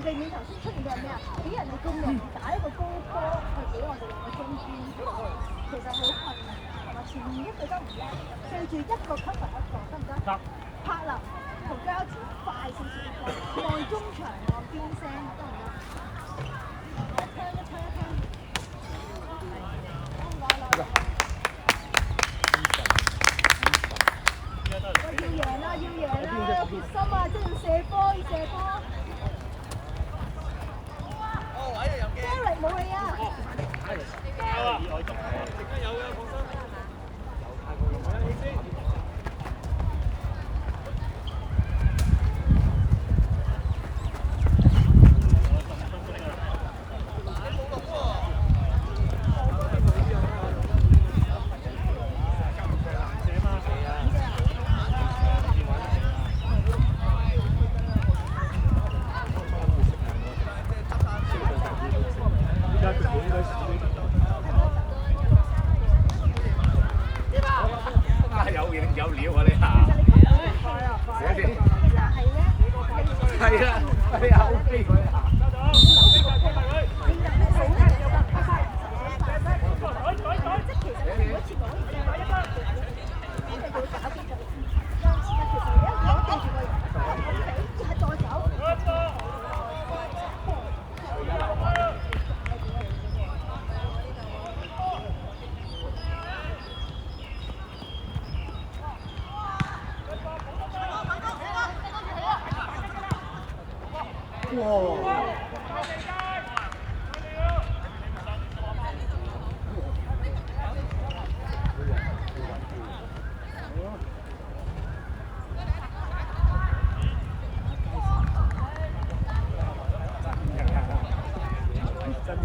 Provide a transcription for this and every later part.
避免頭先出現嘅係咩啊？俾人哋咁容易打一個高波去俾我哋兩個中堅，其實好困難。同埋前面一隊都唔叻，對住一個 cover 一個得唔得？得。柏林同膠子快少少，按中場按邊聲得唔得？一聽。要贏啦！有決心啊！即係要射波。Gary 冇你啊！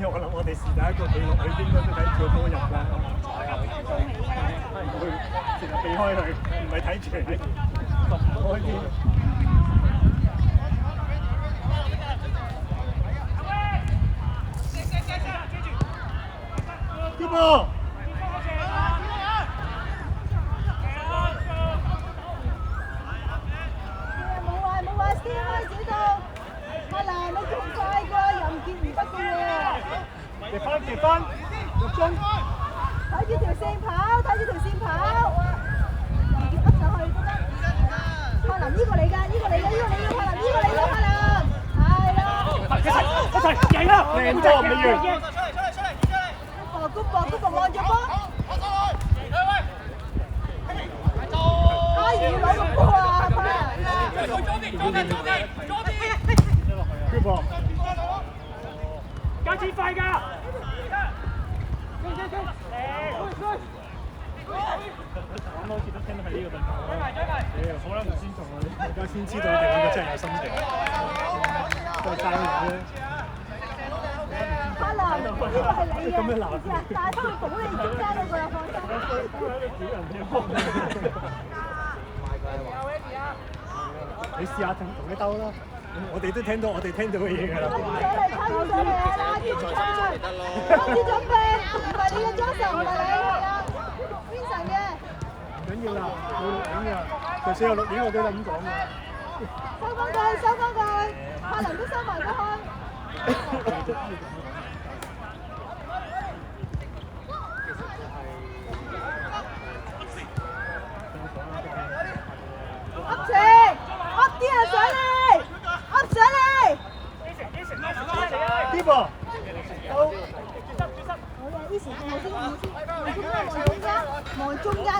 我諗我哋是第一個記錄，佢應該都睇住個波入㗎。佢成日避開佢，唔係睇住佢，開啲。接波！冇話 C 開始到，阿蘭你仲快過任傑唔得嘅喎。結分，入中。睇住條線跑，任傑噏上去都得。柏林呢個嚟㗎，柏林，係啦。一齊贏啦！靚波美元。谷博望住波。阿怡攞個波啊！柏林。谷博。加錢快㗎！我好似都聽到係呢個對白。好啦，唔尊重我，而家先知道你哋兩個真係有心情。再爭嚟咧。柏林，呢個係你嘅，知唔知啊？但係佢保你贏啫，你個又放心。你試下同佢兜啦。我哋都聽到，我哋聽到嘅嘢㗎啦。差咗嚟啦！開始準備，唔係你嘅裝神，唔係你係啦 ，Vincent 嘅。唔緊要啦，冇錄影㗎，就算有錄影我都係咁講㗎。收工佢，柏林都收埋咗開。噏啲人上嚟，噏上嚟。邊個？好。好嘅，呢時望中間嗰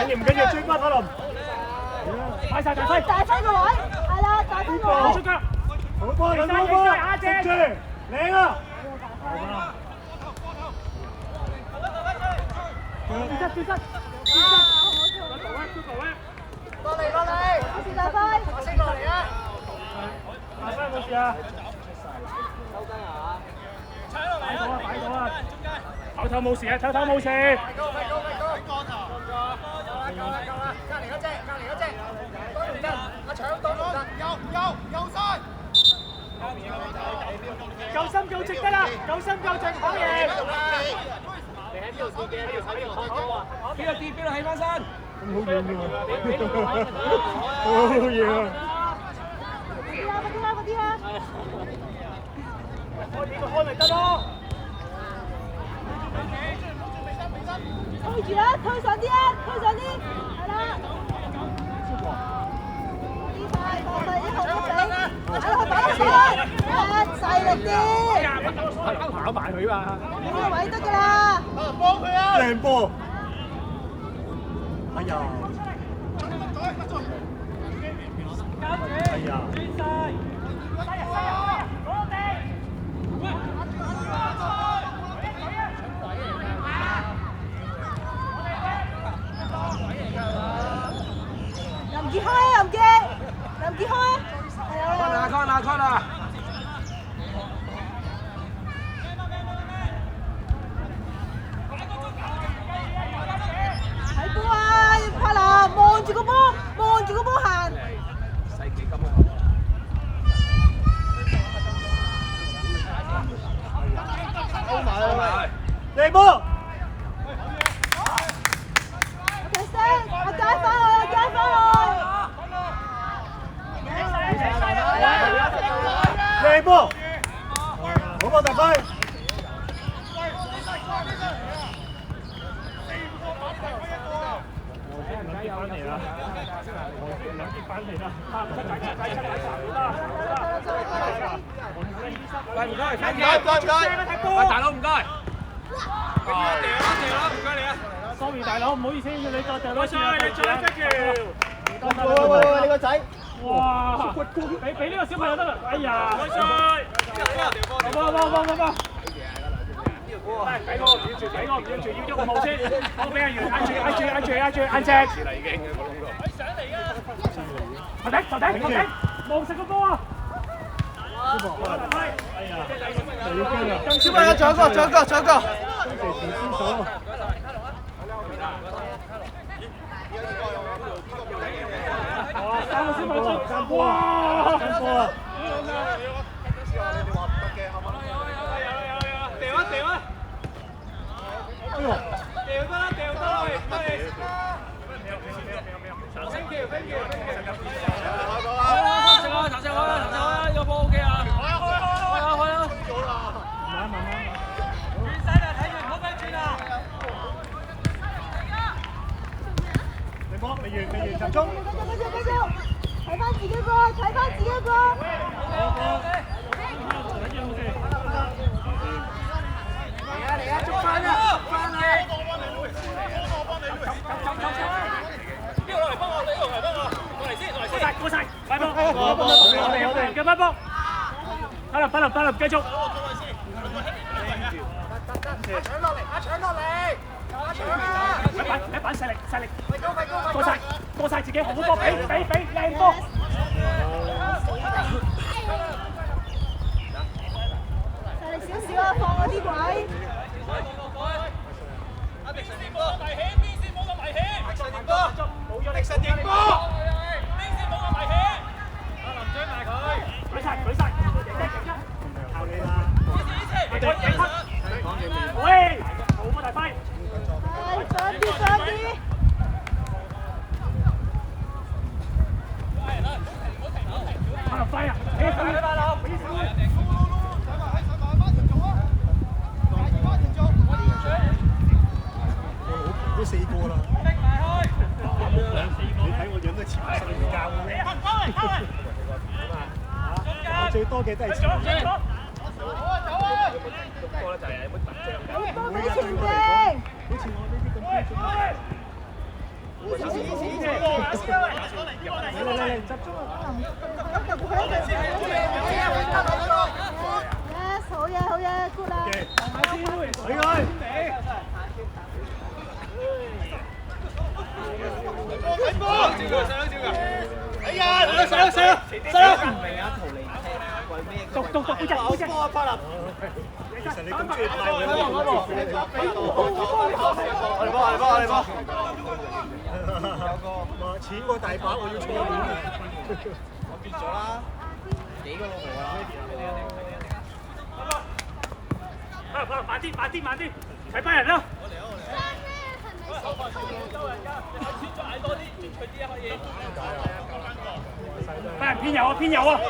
點。唔緊要，追翻可能。快曬大輝個位，係啦，大輝個位。出腳，好波，兩波，食住，靚啊！跌失。過嚟，冇事，大輝。升落嚟啊！大輝冇事啊！收雞啊！擺到啊！頭冇事啊！頭冇事。夠啦！隔離嗰隻，都唔得，我搶到唔得。右曬。夠心夠直得啦！夠心夠直，好嘢！你喺邊度試嘅？呢度睇呢個看波啊！邊度跌？邊度起翻身？咁好遠嘅喎！好遠啊！開幾個開咪得咯。推住啦，推上啲啊，推上啲，係啦。快放快啲，好好俾，擺落去，細力啲。跑埋佢嘛。呢個位得㗎啦。幫佢啊！靚波。哎呀！哎呀！林傑開啊，林傑開啊！開啦！睇波啊！柏林望住個波行。世紀金啊！高埋，靚波！我聲，我解翻去。靚波！好波大輝！翻嚟啦！兩節翻嚟啦！喂，唔該，喂，大佬唔該。掉啦，唔該你啊。sorry， 大佬，唔好意思，要你再掉多次啊！你再一條。喂，你個仔。哇！俾呢個小朋友得啦！哎呀！開賽！幫！係俾我唔要住，要喐個帽先。好，俾阿袁，挨住，硬隻。住啦已經，個窿度。上嚟啊！頭頂，望實個波啊！哎呀！就要驚啦！小朋友仲有個。哇！3個小朋友，哇！進波啊！掉啊！哎呦！掉得啦！長聲叫，頭先呢個波 OK 啊！開啦！慢慢。轉身啊！睇住唔好俾轉啊！你波未完，集中。繼續，睇翻自己個。嚟啊！捉翻啊！過晒，快波！我哋嘅波，翻嚟，繼續。搶落嚟！一板勢力，過晒自己好波，俾靚波。細力少少啊，放嗰啲位。邊線冇咁危險，力神贏波。舉晒，靠你啦！喂，好波大輝！上啲！柏林輝啊！都4個啦。你睇我樣都似埋睡覺嘅。我最多嘅都係前面。波咧就係有乜特徵？波俾前邊。好似我呢啲咁標準。嚟，執咗啊！好嘢 ，good 啦！俾佢。哎呀！上！讀背脊。其實你咁中意派我話錢我大把，我要儲錢啊！我結咗啦，幾個老婆啦。慢啲，睇班人啦。班人偏右啊偏右啊！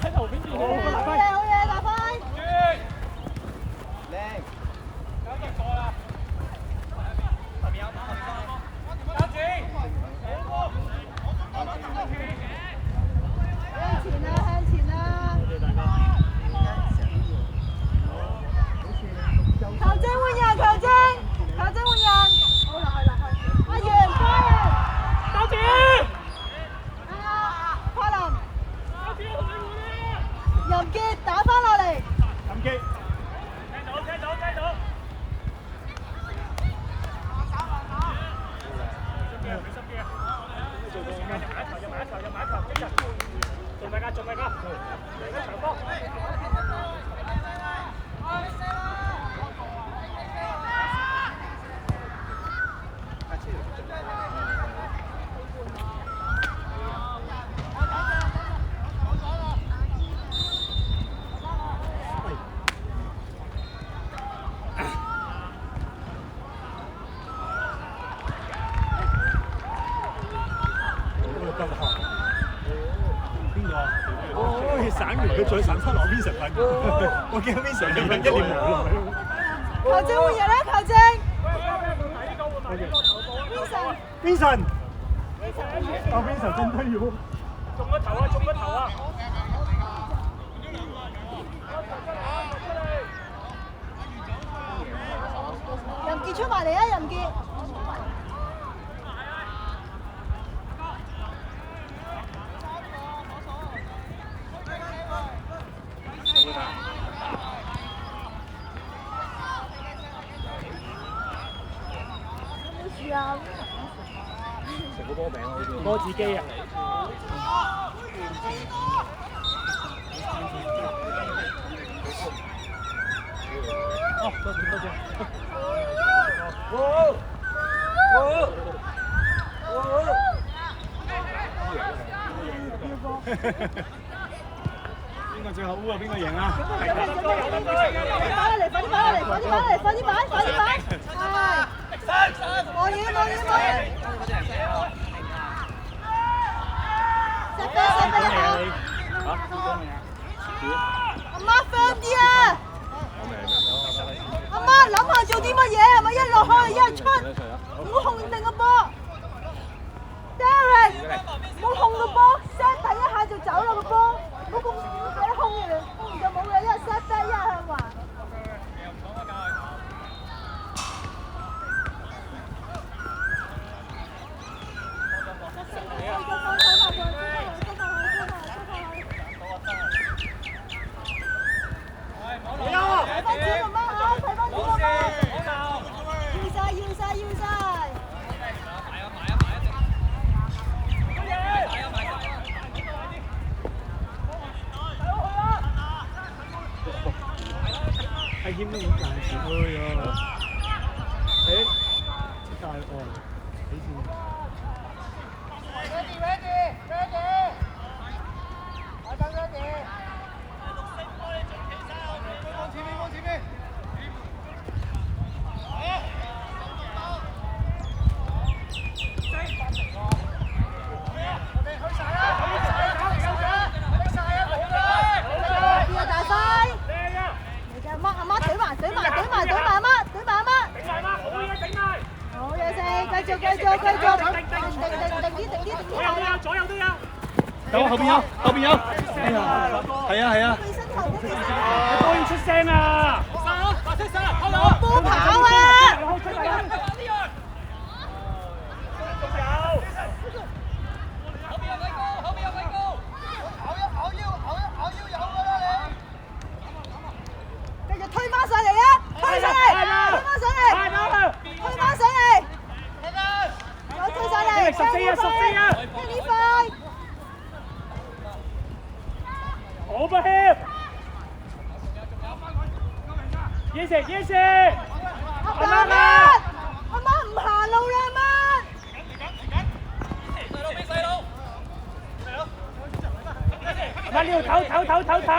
喺後邊好嘢，打快！向前啦！球證換人，球證換人。好落去。阿楊嘉仁，交住！柏林，任傑打翻落嚟。任傑，聽到。俾心機啊！入埋一球，即刻！仲未㗎，嚟緊長波。省完佢再省翻落 Vincent 份，我見到 Vincent 一臉無奈。球證換人啦，球證。Vincent， Vincent 真低要。中個頭啊！任傑出埋嚟啊，任傑。食個波餅好似。波子機啊！多謝。邊個最後烏啊？邊個贏啊？快啲擺！我要！阿媽放啲啊！阿媽諗下做啲乜嘢？係咪一落去一出？唔好控定個波 ，Darren， 唔好控個波 ，set 第一下就走啦個波，唔好咁控完就冇嘅，一係 set back， 一係向橫。係兼都好大錢喎！大岸幾錢？Ready！ 我等 ready！ 往前面！繼續，定啲。左右都有。有後邊有。係啊。多要出聲啊！攞波跑啊！繼續推返上嚟啊！推返上嚟！有推上嚟！14啊！好不協。Yes！ 阿媽唔行路啦，阿媽。阿媽呢度唞。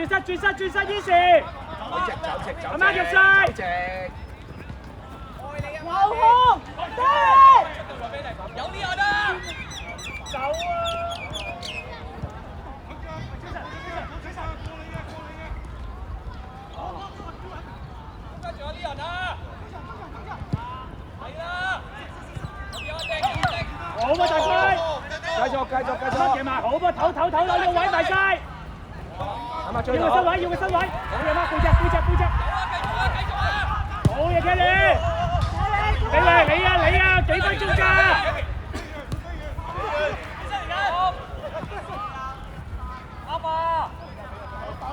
轉身於是。阿媽入晒。牛控，對。有啲人啊！走啊！仲有啲人啊！係啦！好啊，大輝！繼續！乜嘢嘛？好啊，唞啦，要位埋晒。要個身位，好嘢嘛，背脊。好嘢嘅你！你啊，幾分鐘㗎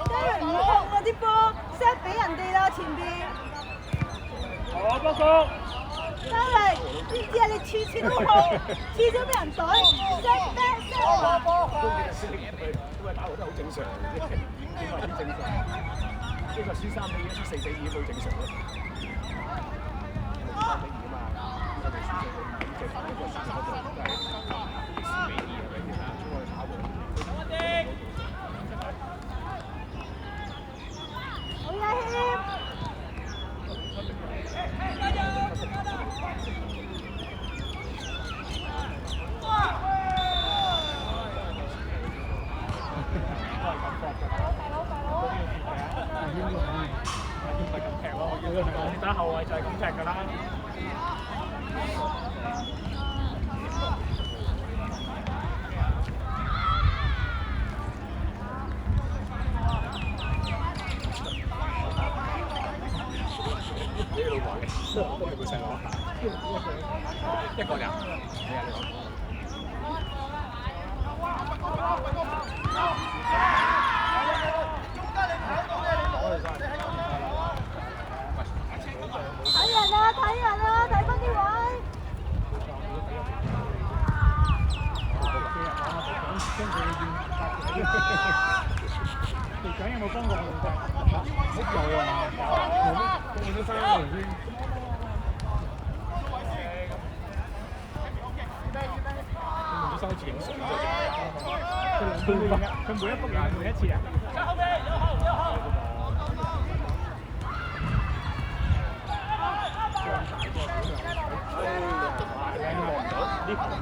？Derek 唔控啊啲波 set 俾人哋啦前邊。好報告。Derek 知唔知啊？你次次都控，次次都俾人懟 set set 啊！都係打和得好正常嘅啫，點話點正常？呢個輸3-2，輸4-2已經好正常啦。3-2啊嘛，我哋輸4-2，即係呢個輸嗰度都係4-2係咪先啊？出去打和。好呀謙。打後衞就係咁踢㗎啦。呢老闆都係個細佬，一個人。係啊，你講。睇人啊，睇返啲位。隊長有冇幫過我哋？有啊，我哋都翻嚟先。佢冇收錢影相啫，佢每一幅影每一次啊。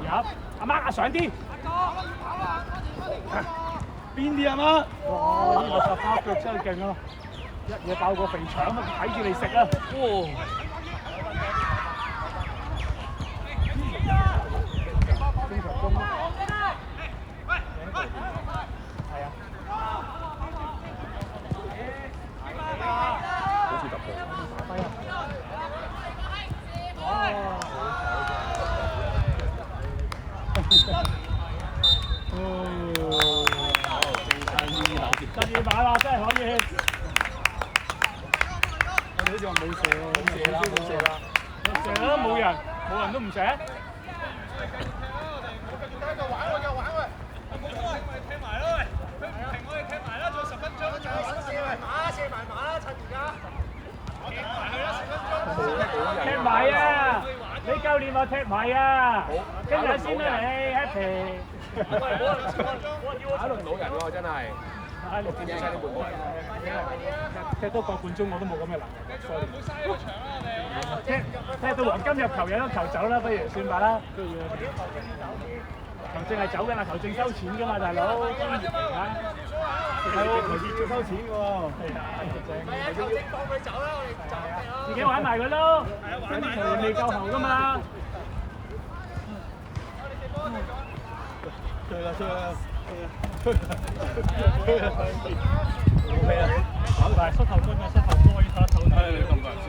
入，阿媽上啲。邊啲阿媽？哇！呢個十花腳真係勁啊！一嘢爆個肥腸，睇住你食啊！哇！經常攻。係啊。好似突破。打低啊！12碼啦，真係可以。我哋好似話冇射喎，冇射啦。射啦，冇人都唔射。踢埋啦喂！佢唔停我哋踢埋啦，仲有10分鐘。射埋馬啦，趁而家。踢埋去啦，10分鐘。踢埋啊！你教練話踢埋啊！跟住先啦你 ，happy。打輪老人喎，真係。踢多個半鐘我都冇咁嘅能力 ，sorry。踢到黃金入球有得球走啦，不如算吧啦。球證係走㗎啦，球證收錢㗎嘛，大佬。係喎，球證要收錢㗎喎。係啊，球證放佢走啦，我哋走啊。自己玩埋佢咯，跟住球員未夠喉㗎嘛。對啦，冇咩啊，但係膝頭哥膝頭哥可以打頭睇你咁大先。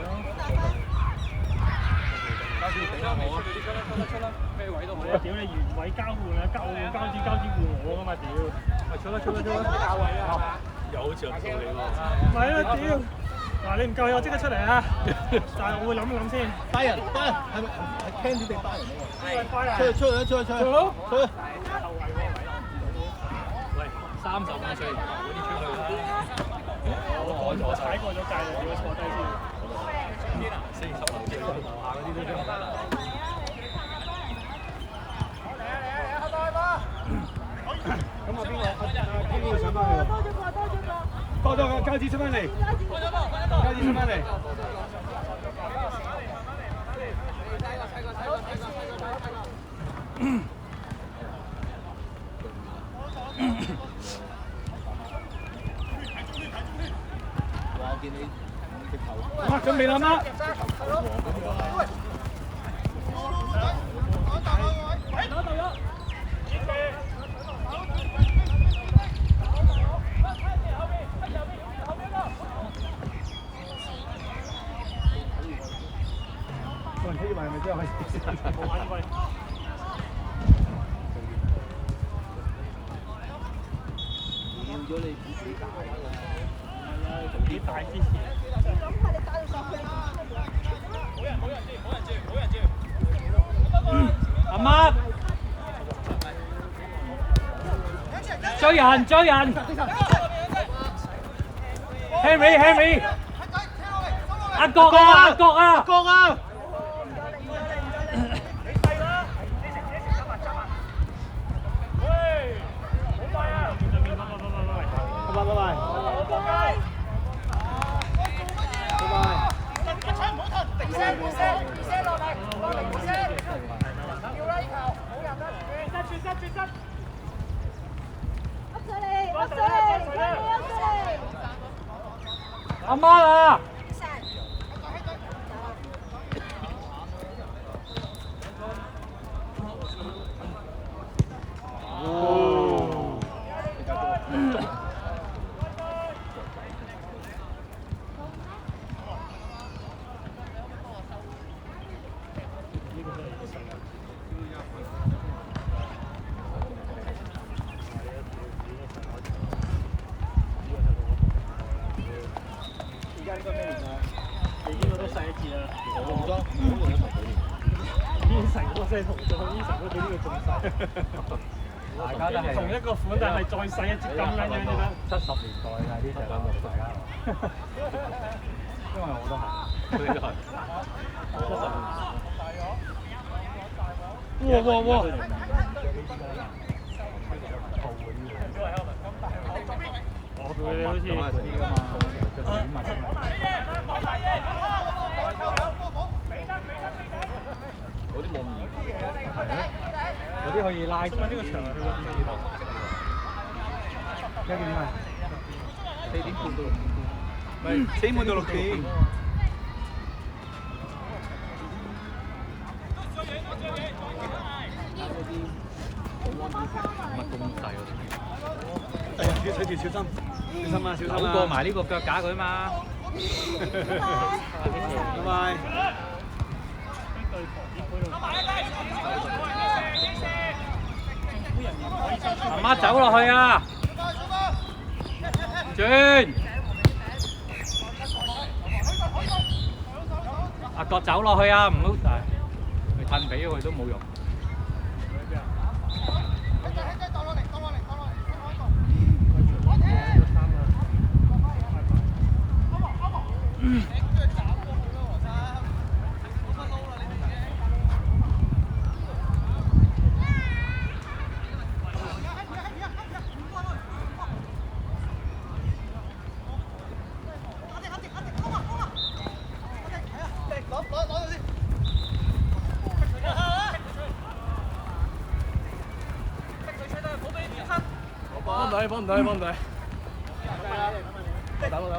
交啲俾我，出啦，咩位都好啊！屌你原位交換啊，交換我㗎嘛屌！出啦！交位啊！又好似又唔到你喎。唔係啊屌！嗱你唔夠我即刻出嚟啊！但係我會諗一諗先。帶人係咪係 Candy 定帶人啊？出去！35歲嗰啲出去啦，我踩過咗界啦，要坐低先。40樓之後樓下嗰啲都出。咁啊邊個？邊個上翻去？多咗個。過咗個交子出翻嚟，交子出翻嚟。我見你直頭。媽準備啦媽。個人睇以為係咪真係可以？冇玩過。要咗你自己打㗎啦，做啲大支持。諗下你打到上去，阿媽，追人追人 ，Henry， 阿國啊阿國啊阿國啊！阿媽啊！大家都係同一個款，但係再細一截咁樣樣嘅啦。70年代㗎呢隻諗到大家，因為我都係，你都係。哇！我佢好似嗰啲㗎嘛，個短襪㗎嘛。嗰啲冇面。係啊。嗰啲可以拉住呢個場去個地方。幾點啊？4點半到6點半。咪4點半到6點。乜咁細嗰啲？哎呀，要睇住小心，小心啊，小心啊！過埋呢個腳架佢嘛。拜拜。媽媽走落去啊！轉，阿國走落去啊！唔好，你褪俾佢都冇用。幫唔到，幫唔到。打落。大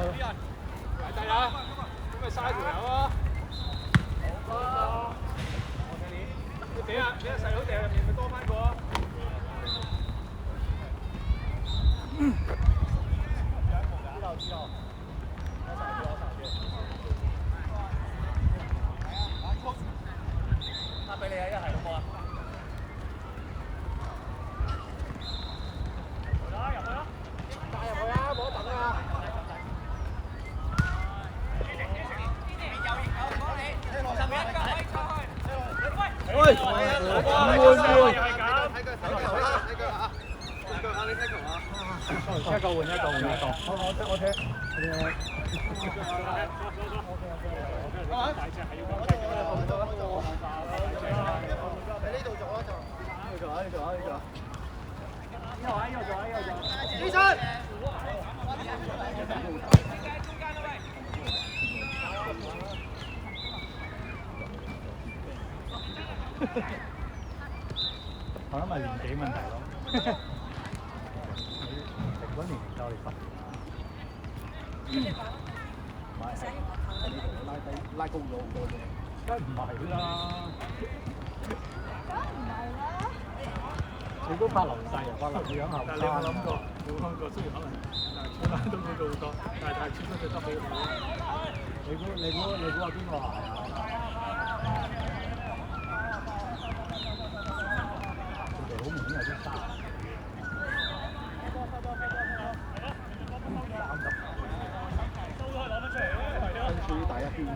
低啦，咁咪嘥條友啊！好你俾阿細佬掟入面，咪多翻個啊！知道。俾你啊，一係好唔好啊？喂，唔會。一個換一個。我踢。大隻係要咁踢嘅。喺呢度做啊，呢度做。呢度做。我諗係年紀問題咯。平均年齡夠你10年。唔係，喺呢度拉高咗好多啫。梗係唔係啦？你都怕流逝啊？怕流樣後生。但係你有冇諗過？冇諗過，雖然可能出單都冇做好多，但係始終對得好好。你估話邊個鞋啊？佢哋好明顯有啲沙。跟住大一邊㗎。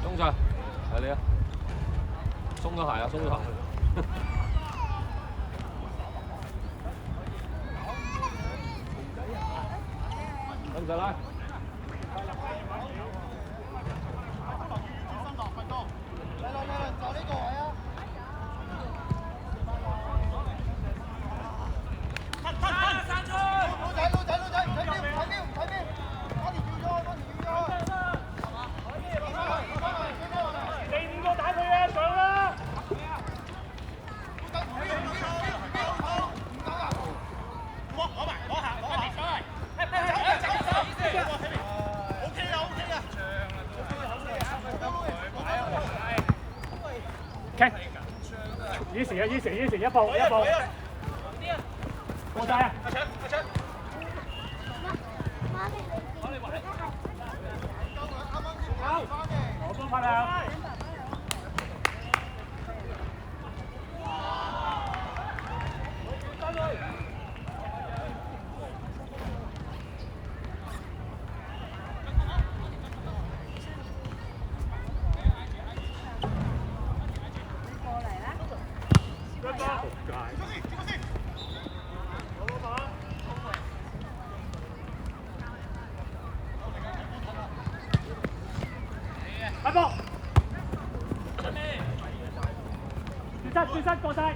中場，係你啊！鬆咗鞋啊，鬆咗鞋。使唔使拉？以前一步，過晒啊！我幫拍啦。轉身過晒。